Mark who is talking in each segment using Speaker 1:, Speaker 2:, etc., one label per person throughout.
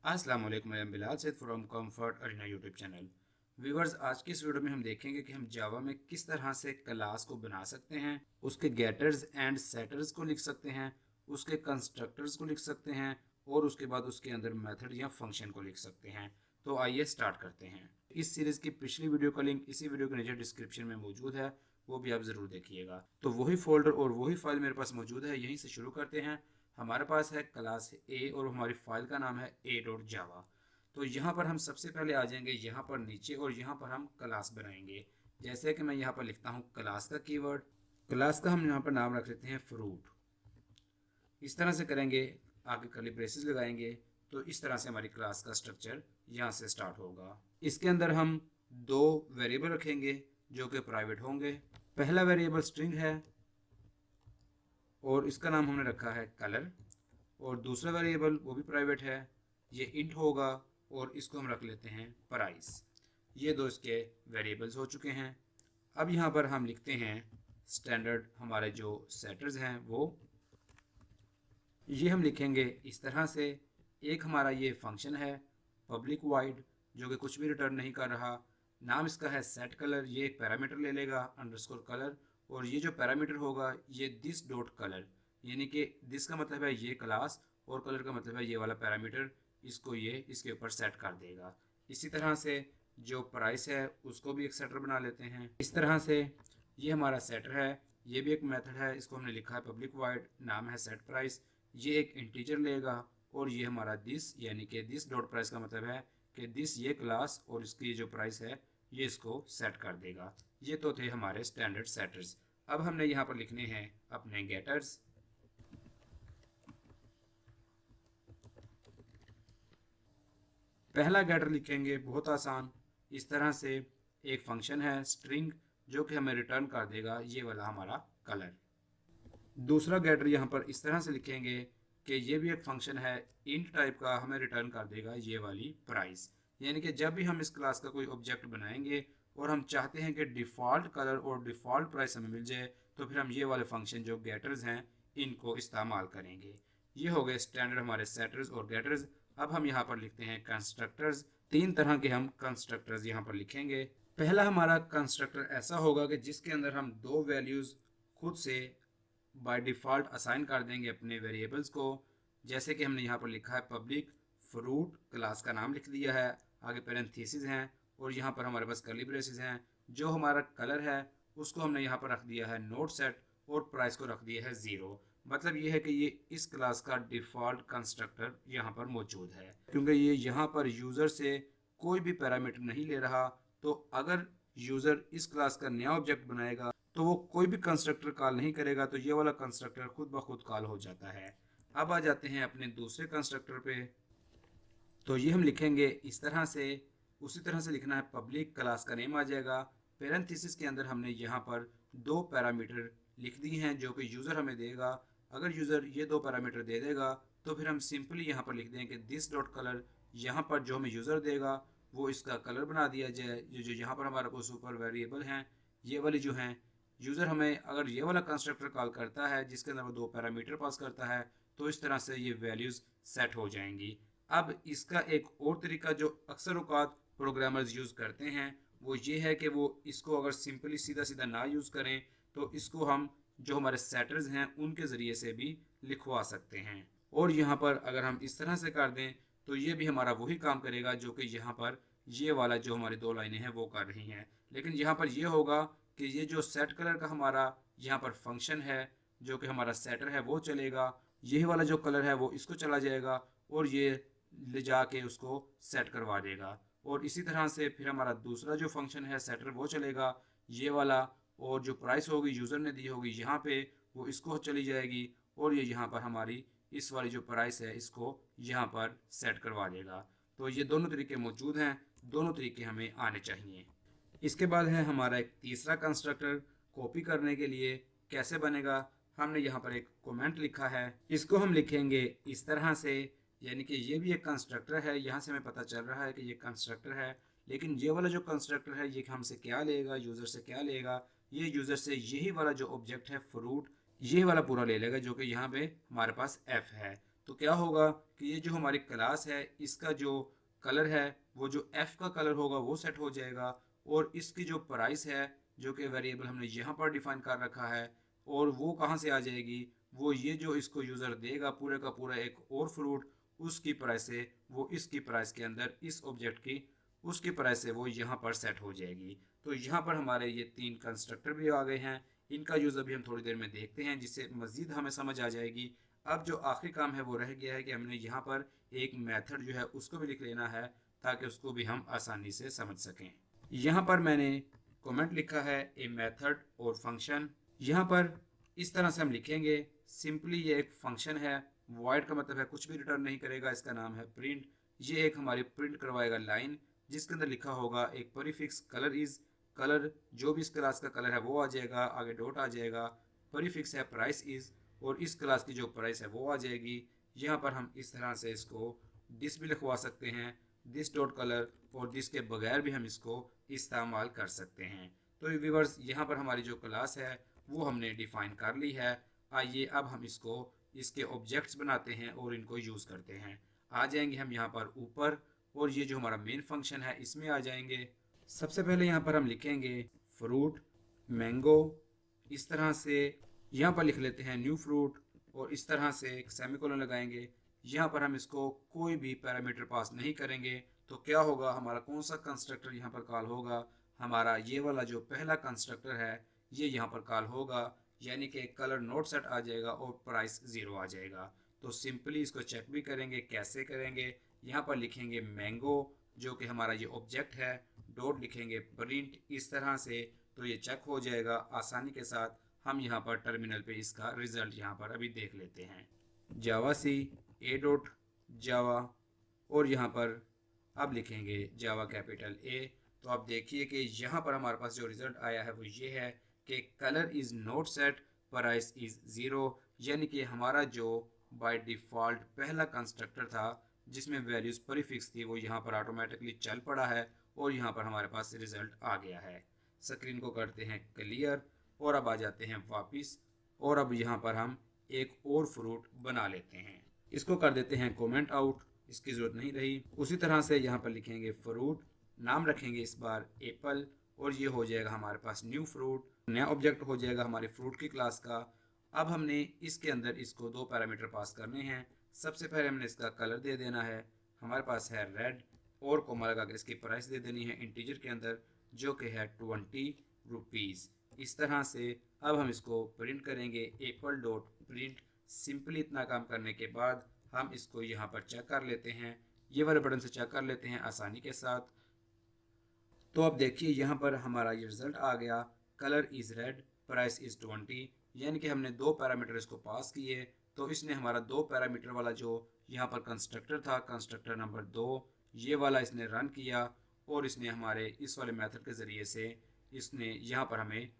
Speaker 1: अस्सलाम वालेकुम, मैं Bilal Saeed from Comfort Arena YouTube channel. Viewers, आज की इस वीडियो में हम देखेंगे कि हम जावा में किस तरह से क्लास को बना सकते हैं, उसके गेटर्स एंड सेटर्स को लिख सकते हैं, उसके कंस्ट्रक्टर्स को लिख सकते हैं और उसके बाद उसके अंदर मेथड या फंक्शन को लिख सकते हैं। तो आइए स्टार्ट करते हैं। इस सीरीज़ की पिछली वीडियो का लिंक इसी वीडियो के नीचे डिस्क्रिप्शन में मौजूद है, वो भी आप ज़रूर देखिएगा। तो वही फोल्डर और वही फाइल मेरे पास मौजूद है, यहीं से शुरू करते हैं। हमारे पास है क्लास ए और हमारी फाइल का नाम है a.java। तो यहाँ पर हम सबसे पहले आ जाएंगे यहाँ पर नीचे और यहाँ पर हम क्लास बनाएंगे। जैसे कि मैं यहाँ पर लिखता हूँ क्लास का कीवर्ड, क्लास का हम यहाँ पर नाम रख लेते हैं फ्रूट। इस तरह से करेंगे, आगे कर्ली ब्रेसेस लगाएंगे, तो इस तरह से हमारी क्लास का स्ट्रक्चर यहाँ से स्टार्ट होगा। इसके अंदर हम दो वेरिएबल रखेंगे जो कि प्राइवेट होंगे। पहला वेरिएबल स्ट्रिंग है और इसका नाम हमने रखा है कलर, और दूसरा वेरिएबल वो भी प्राइवेट है, ये इंट होगा और इसको हम रख लेते हैं प्राइस। ये दो इसके वेरिएबल्स हो चुके हैं। अब यहाँ पर हम लिखते हैं स्टैंडर्ड हमारे जो सेटर्स हैं वो ये हम लिखेंगे इस तरह से। एक हमारा ये फंक्शन है पब्लिक वाइड जो कि कुछ भी रिटर्न नहीं कर रहा। नाम इसका है सेट कलर, ये एक पैरामीटर ले लेगा अंडरस्कोर कलर, और ये जो पैरामीटर होगा ये दिस डॉट कलर, यानी कि दिस का मतलब है ये क्लास और कलर का मतलब है ये वाला पैरामीटर, इसको ये इसके ऊपर सेट कर देगा। इसी तरह से जो प्राइस है उसको भी एक सेटर बना लेते हैं। इस तरह से ये हमारा सेटर है, ये भी एक मेथड है, इसको हमने लिखा है पब्लिक वाइड, नाम है सेट प्राइस। ये एक इंटीजर लेगा और ये हमारा दिस, यानी कि दिस डॉट प्राइस का मतलब है कि दिस ये क्लास और इसकी जो प्राइस है ये इसको सेट कर देगा। ये तो थे हमारे स्टैंडर्ड सेटर्स। अब हमने यहाँ पर लिखने हैं अपने गेटर्स। पहला गेटर लिखेंगे बहुत आसान, इस तरह से एक फंक्शन है स्ट्रिंग जो कि हमें रिटर्न कर देगा ये वाला हमारा कलर। दूसरा गेटर यहाँ पर इस तरह से लिखेंगे कि ये भी एक फंक्शन है इंट टाइप का, हमें रिटर्न कर देगा ये वाली प्राइस। यानी कि जब भी हम इस क्लास का कोई ऑब्जेक्ट बनाएंगे और हम चाहते हैं कि डिफ़ॉल्ट कलर और डिफ़ॉल्ट प्राइस हमें मिल जाए, तो फिर हम ये वाले फंक्शन जो गेटर्स हैं इनको इस्तेमाल करेंगे। ये हो गए स्टैंडर्ड हमारे सेटर्स और गेटर्स। अब हम यहाँ पर लिखते हैं कंस्ट्रक्टर्स। तीन तरह के हम कंस्ट्रक्टर्स यहाँ पर लिखेंगे। पहला हमारा कंस्ट्रक्टर ऐसा होगा कि जिसके अंदर हम दो वैल्यूज़ खुद से बाय डिफ़ॉल्ट असाइन कर देंगे अपने वेरिएबल्स को। जैसे कि हमने यहाँ पर लिखा है पब्लिक फ्रूट, क्लास का नाम लिख दिया है, आगे पैरेंथेसिस हैं और यहाँ पर हमारे पास कर्ली ब्रेसेस हैं। जो हमारा कलर है उसको हमने यहाँ पर रख दिया है नोट सेट और प्राइस को रख दिया है 0। मतलब ये है कि ये इस क्लास का डिफ़ॉल्ट कंस्ट्रक्टर यहाँ पर मौजूद है, क्योंकि ये यहाँ पर यूज़र से कोई भी पैरामीटर नहीं ले रहा। तो अगर यूज़र इस क्लास का नया ऑब्जेक्ट बनाएगा तो वो कोई भी कंस्ट्रक्टर कॉल नहीं करेगा, तो ये वाला कंस्ट्रक्टर खुद ब खुद कॉल हो जाता है। अब आ जाते हैं अपने दूसरे कंस्ट्रक्टर पे। तो ये हम लिखेंगे इस तरह से, उसी तरह से लिखना है पब्लिक, क्लास का नेम आ जाएगा, पैरेंथेसिस के अंदर हमने यहाँ पर दो पैरामीटर लिख दिए हैं जो कि यूज़र हमें देगा। अगर यूज़र ये दो पैरामीटर दे देगा तो फिर हम सिंपली यहाँ पर लिख दें कि दिस डॉट कलर, यहाँ पर जो हमें यूज़र देगा वो इसका कलर बना दिया जाए। ये जो यहाँ पर हमारे पास ऊपर वेरिएबल हैं ये वाली जो हैं, यूज़र हमें अगर ये वाला कंस्ट्रक्टर कॉल करता है जिसके अंदर वो दो पैरामीटर पास करता है, तो इस तरह से ये वैल्यूज़ सेट हो जाएंगी। अब इसका एक और तरीका जो अक्सर औकात प्रोग्रामर्स यूज़ करते हैं वो ये है कि वो इसको अगर सिंपली सीधा सीधा ना यूज़ करें तो इसको हम जो हमारे सेटर्स हैं उनके ज़रिए से भी लिखवा सकते हैं। और यहाँ पर अगर हम इस तरह से कर दें तो ये भी हमारा वही काम करेगा जो कि यहाँ पर ये वाला जो हमारी दो लाइनें हैं वो कर रही हैं। लेकिन यहाँ पर ये होगा कि ये जो सेट कलर का हमारा यहाँ पर फंक्शन है जो कि हमारा सेटर है वो चलेगा, यही वाला जो कलर है वो इसको चला जाएगा और ये ले जाके उसको सेट करवा देगा। और इसी तरह से फिर हमारा दूसरा जो फंक्शन है सेटर वो चलेगा ये वाला, और जो प्राइस होगी यूज़र ने दी होगी यहाँ पे वो इसको चली जाएगी और ये यहाँ पर हमारी इस वाली जो प्राइस है इसको यहाँ पर सेट करवा देगा। तो ये दोनों तरीके मौजूद हैं, दोनों तरीके हमें आने चाहिए। इसके बाद है हमारा एक तीसरा कंस्ट्रक्टर। कॉपी करने के लिए कैसे बनेगा, हमने यहाँ पर एक कमेंट लिखा है, इसको हम लिखेंगे इस तरह से। यानी कि ये भी एक कंस्ट्रक्टर है, यहाँ से हमें पता चल रहा है कि ये कंस्ट्रक्टर है, लेकिन ये वाला जो कंस्ट्रक्टर है ये हमसे क्या लेगा, यूज़र से क्या लेगा, ये यूज़र से यही वाला जो ऑब्जेक्ट है फ्रूट ये वाला पूरा ले लेगा जो कि यहाँ पे हमारे पास f है। तो क्या होगा कि ये जो हमारी क्लास है इसका जो कलर है वो जो f का कलर होगा वो सेट हो जाएगा, और इसकी जो प्राइस है जो कि वेरिएबल हमने यहाँ पर डिफाइन कर रखा है, और वो कहाँ से आ जाएगी, वो ये जो इसको यूज़र देगा पूरे का पूरा एक और फ्रूट, उसकी प्राइस से वो इसकी प्राइस के अंदर इस ऑब्जेक्ट की उसकी प्राइस से वो यहाँ पर सेट हो जाएगी। तो यहाँ पर हमारे ये 3 कंस्ट्रक्टर भी आ गए हैं। इनका यूज़ अभी हम थोड़ी देर में देखते हैं जिससे मज़ीद हमें समझ आ जाएगी। अब जो आखिरी काम है वो रह गया है कि हमने यहाँ पर एक मेथड जो है उसको भी लिख लेना है ताकि उसको भी हम आसानी से समझ सकें। यहाँ पर मैंने कमेंट लिखा है ए मेथड और फंक्शन। यहाँ पर इस तरह से हम लिखेंगे, सिंपली ये एक फंक्शन है, वॉइड का मतलब है कुछ भी रिटर्न नहीं करेगा, इसका नाम है प्रिंट। ये एक हमारी प्रिंट करवाएगा लाइन जिसके अंदर लिखा होगा एक प्रीफिक्स कलर इज, कलर जो भी इस क्लास का कलर है वो आ जाएगा, आगे डॉट आ जाएगा, प्रीफिक्स है प्राइस इज, और इस क्लास की जो प्राइस है वो आ जाएगी। यहाँ पर हम इस तरह से इसको दिस भी लिखवा सकते हैं, दिस डॉट कलर, और दिस के बगैर भी हम इसको इस्तेमाल कर सकते हैं। तो व्यूअर्स यहाँ पर हमारी जो क्लास है वो हमने डिफाइन कर ली है। आइए अब हम इसको इसके ऑब्जेक्ट्स बनाते हैं और इनको यूज़ करते हैं। आ जाएंगे हम यहाँ पर ऊपर, और ये जो हमारा मेन फंक्शन है इसमें आ जाएंगे। सबसे पहले यहाँ पर हम लिखेंगे फ्रूट मैंगो, इस तरह से यहाँ पर लिख लेते हैं न्यू फ्रूट, और इस तरह से एक सेमीकोलन लगाएंगे। यहाँ पर हम इसको कोई भी पैरामीटर पास नहीं करेंगे, तो क्या होगा, हमारा कौन सा कंस्ट्रक्टर यहाँ पर कॉल होगा, हमारा ये वाला जो पहला कंस्ट्रक्टर है ये यहाँ पर कॉल होगा, यानी कि कलर नोट सेट आ जाएगा और प्राइस 0 आ जाएगा। तो सिंपली इसको चेक भी करेंगे, कैसे करेंगे, यहाँ पर लिखेंगे मैंगो जो कि हमारा ये ऑब्जेक्ट है, डॉट लिखेंगे प्रिंट इस तरह से, तो ये चेक हो जाएगा आसानी के साथ। हम यहाँ पर टर्मिनल पे इसका रिजल्ट यहाँ पर अभी देख लेते हैं, जावा सी ए डॉट जावा, और यहाँ पर अब लिखेंगे जावा कैपिटल ए। तो आप देखिए कि यहाँ पर हमारे पास जो रिजल्ट आया है वो ये है कि colour is not set, price is 0, यानी कि हमारा जो बाय डिफ़ॉल्ट पहला कंस्ट्रक्टर था जिसमें वैल्यूज़ प्रीफिक्स थी वो यहाँ पर ऑटोमेटिकली चल पड़ा है, और यहाँ पर हमारे पास रिजल्ट आ गया है। स्क्रीन को करते हैं क्लियर, और अब आ जाते हैं वापस, और अब यहाँ पर हम एक और फ्रूट बना लेते हैं। इसको कर देते हैं कमेंट आउट, इसकी ज़रूरत नहीं रही। उसी तरह से यहाँ पर लिखेंगे फ्रूट, नाम रखेंगे इस बार एप्पल, और ये हो जाएगा हमारे पास न्यू फ्रूट, नया ऑब्जेक्ट हो जाएगा हमारे फ्रूट की क्लास का। अब हमने इसके अंदर इसको 2 पैरामीटर पास करने हैं। सबसे पहले हमने इसका कलर दे देना है, हमारे पास है रेड, और कोमा लगा के इसकी प्राइस दे देनी है इंटीजर के अंदर जो कि है 20 रुपीज़। इस तरह से अब हम इसको प्रिंट करेंगे एप्पल डॉट प्रिंट। सिंपली इतना काम करने के बाद हम इसको यहाँ पर चेक कर लेते हैं, ये वाले बटन से चेक कर लेते हैं आसानी के साथ। तो अब देखिए यहाँ पर हमारा ये रिजल्ट आ गया, colour is red, price is 20, यानी कि हमने 2 पैरामीटर इसको पास किए। तो इसने हमारा 2 पैरामीटर वाला जो यहाँ पर कंस्ट्रक्टर था, कंस्ट्रक्टर नंबर 2, ये वाला इसने रन किया, और इसने हमारे इस वाले मेथड के ज़रिए से इसने यहाँ पर हमें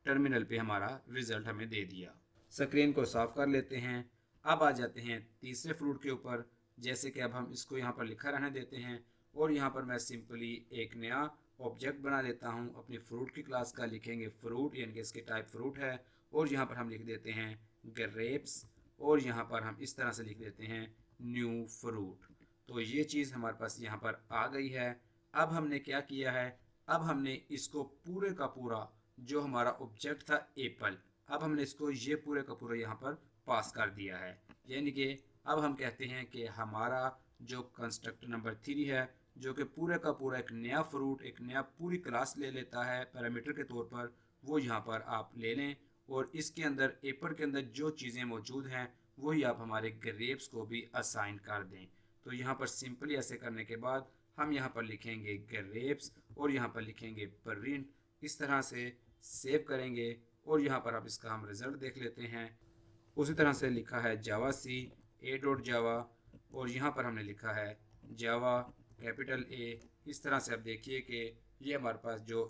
Speaker 1: टर्मिनल पे हमारा रिजल्ट हमें दे दिया। स्क्रीन को साफ कर लेते हैं। अब आ जाते हैं तीसरे फ्रूट के ऊपर, जैसे कि अब हम इसको यहाँ पर लिखा रहने देते हैं, और यहाँ पर मैं सिंपली एक नया ऑब्जेक्ट बना लेता हूँ अपनी फ्रूट की क्लास का। लिखेंगे फ्रूट, यानी कि इसके टाइप फ्रूट है, और यहाँ पर हम लिख देते हैं ग्रेप्स, और यहाँ पर हम इस तरह से लिख देते हैं न्यू फ्रूट। तो ये चीज़ हमारे पास यहाँ पर आ गई है। अब हमने क्या किया है, अब हमने इसको पूरे का पूरा जो हमारा ऑब्जेक्ट था एप्पल, अब हमने इसको ये पूरे का पूरा यहाँ पर पास कर दिया है। यानी कि अब हम कहते हैं कि हमारा जो कंस्ट्रक्टर नंबर 3 है जो कि पूरे का पूरा एक नया फ्रूट, एक नया पूरी क्लास ले लेता है पैरामीटर के तौर पर, वो यहाँ पर आप ले लें, और इसके अंदर एप्पल के अंदर जो चीज़ें मौजूद हैं वही आप हमारे ग्रेप्स को भी असाइन कर दें। तो यहाँ पर सिंपली ऐसे करने के बाद हम यहाँ पर लिखेंगे ग्रेप्स, और यहाँ पर लिखेंगे प्रिंट, इस तरह से सेव करेंगे, और यहाँ पर आप इसका हम रिज़ल्ट देख लेते हैं। उसी तरह से लिखा है जावा सी ए डॉट जावा, और यहाँ पर हमने लिखा है जावा कैपिटल ए। इस तरह से आप देखिए कि ये हमारे पास जो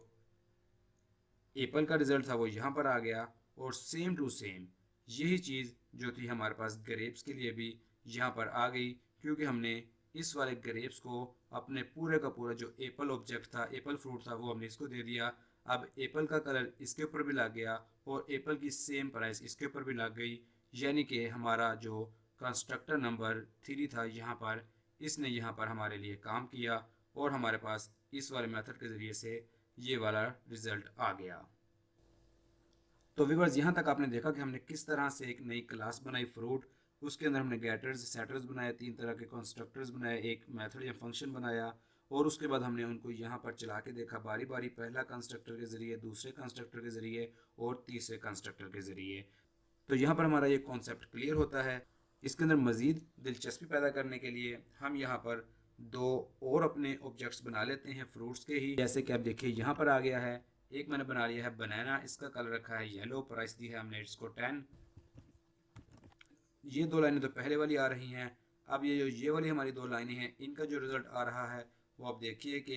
Speaker 1: एप्पल का रिज़ल्ट था वो यहाँ पर आ गया, और सेम टू सेम यही चीज़ जो थी हमारे पास ग्रेप्स के लिए भी यहाँ पर आ गई, क्योंकि हमने इस वाले ग्रेप्स को अपने पूरे का पूरा जो एप्पल ऑब्जेक्ट था, एप्पल फ्रूट था, वो हमने इसको दे दिया। अब एप्पल का कलर इसके ऊपर भी लग गया, और एप्पल की सेम प्राइस इसके ऊपर भी लग गई, यानी कि हमारा जो कंस्ट्रक्टर नंबर 3 था यहाँ पर, इसने यहाँ पर हमारे लिए काम किया और हमारे पास इस वाले मेथड के ज़रिए से ये वाला रिज़ल्ट आ गया। तो व्यूअर्स, यहाँ तक आपने देखा कि हमने किस तरह से एक नई क्लास बनाई फ्रूट, उसके अंदर हमने गेटर्स सेटर्स बनाए, 3 तरह के कंस्ट्रक्टर्स बनाए, एक मेथड या फंक्शन बनाया और उसके बाद हमने उनको यहाँ पर चला के देखा बारी बारी, पहला कंस्ट्रक्टर के ज़रिए, दूसरे कंस्ट्रक्टर के ज़रिए और तीसरे कंस्ट्रक्टर के ज़रिए। तो यहाँ पर हमारा ये कॉन्सेप्ट क्लियर होता है। इसके अंदर मज़ीद दिलचस्पी पैदा करने के लिए हम यहाँ पर 2 और अपने ऑब्जेक्ट्स बना लेते हैं फ्रूट्स के ही, जैसे कि आप देखिए यहाँ पर आ गया है। एक मैंने बना लिया है बनाना, इसका कलर रखा है येलो, प्राइस दी है हमने इसको 10। ये 2 लाइनें तो पहले वाली आ रही हैं। अब ये वाली हमारी 2 लाइनें हैं, इनका जो रिज़ल्ट आ रहा है वो आप देखिए कि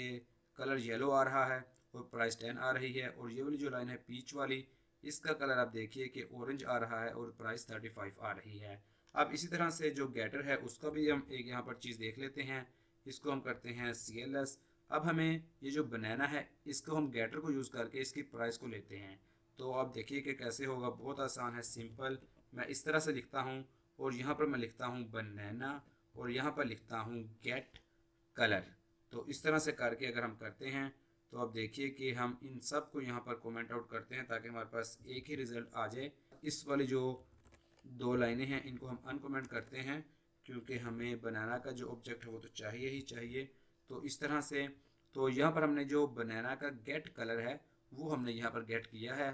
Speaker 1: कलर येलो आ रहा है और प्राइस 10 आ रही है। और ये वाली जो लाइन है पीच वाली, इसका कलर आप देखिए कि ऑरेंज आ रहा है और प्राइस 35 आ रही है। अब इसी तरह से जो गेटर है उसका भी हम एक यहाँ पर चीज़ देख लेते हैं। इसको हम करते हैं CLS। अब हमें ये जो बनाना है इसको हम गेटर को यूज़ करके इसकी प्राइस को लेते हैं। तो आप देखिए कि कैसे होगा, बहुत आसान है, सिंपल। मैं इस तरह से लिखता हूँ और यहाँ पर मैं लिखता हूँ बनाना और यहाँ पर लिखता हूँ गेट कलर। तो इस तरह से करके अगर हम करते हैं तो आप देखिए कि हम इन सब को यहाँ पर कमेंट आउट करते हैं ताकि हमारे पास एक ही रिज़ल्ट आ जाए। इस वाली जो 2 लाइनें हैं इनको हम अनकमेंट करते हैं क्योंकि हमें बनाना का जो ऑब्जेक्ट है वो तो चाहिए ही चाहिए। तो इस तरह से, तो यहाँ पर हमने जो बनाना का गेट कलर है वो हमने यहाँ पर गेट किया है।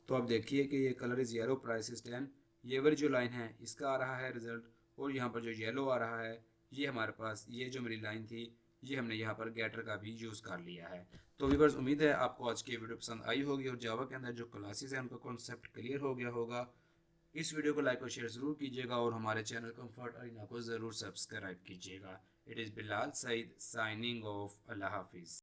Speaker 1: तो आप देखिए कि ये colour is yellow, price is 10। ये वाली जो लाइन है इसका आ रहा है रिज़ल्ट और यहाँ पर जो येलो आ रहा है ये हमारे पास, ये जो मेरी लाइन थी ये हमने यहाँ पर गेटर का भी यूज़ कर लिया है। तो व्यूअर्स, उम्मीद है आपको आज की वीडियो पसंद आई होगी और जावा के अंदर जो क्लासेस हैं उनका कॉन्सेप्ट क्लियर हो गया होगा। इस वीडियो को लाइक और शेयर ज़रूर कीजिएगा और हमारे चैनल कंफर्ट अरीना को ज़रूर सब्सक्राइब कीजिएगा। It is Bilal Saeed signing off. अल्लाह हाफिज़।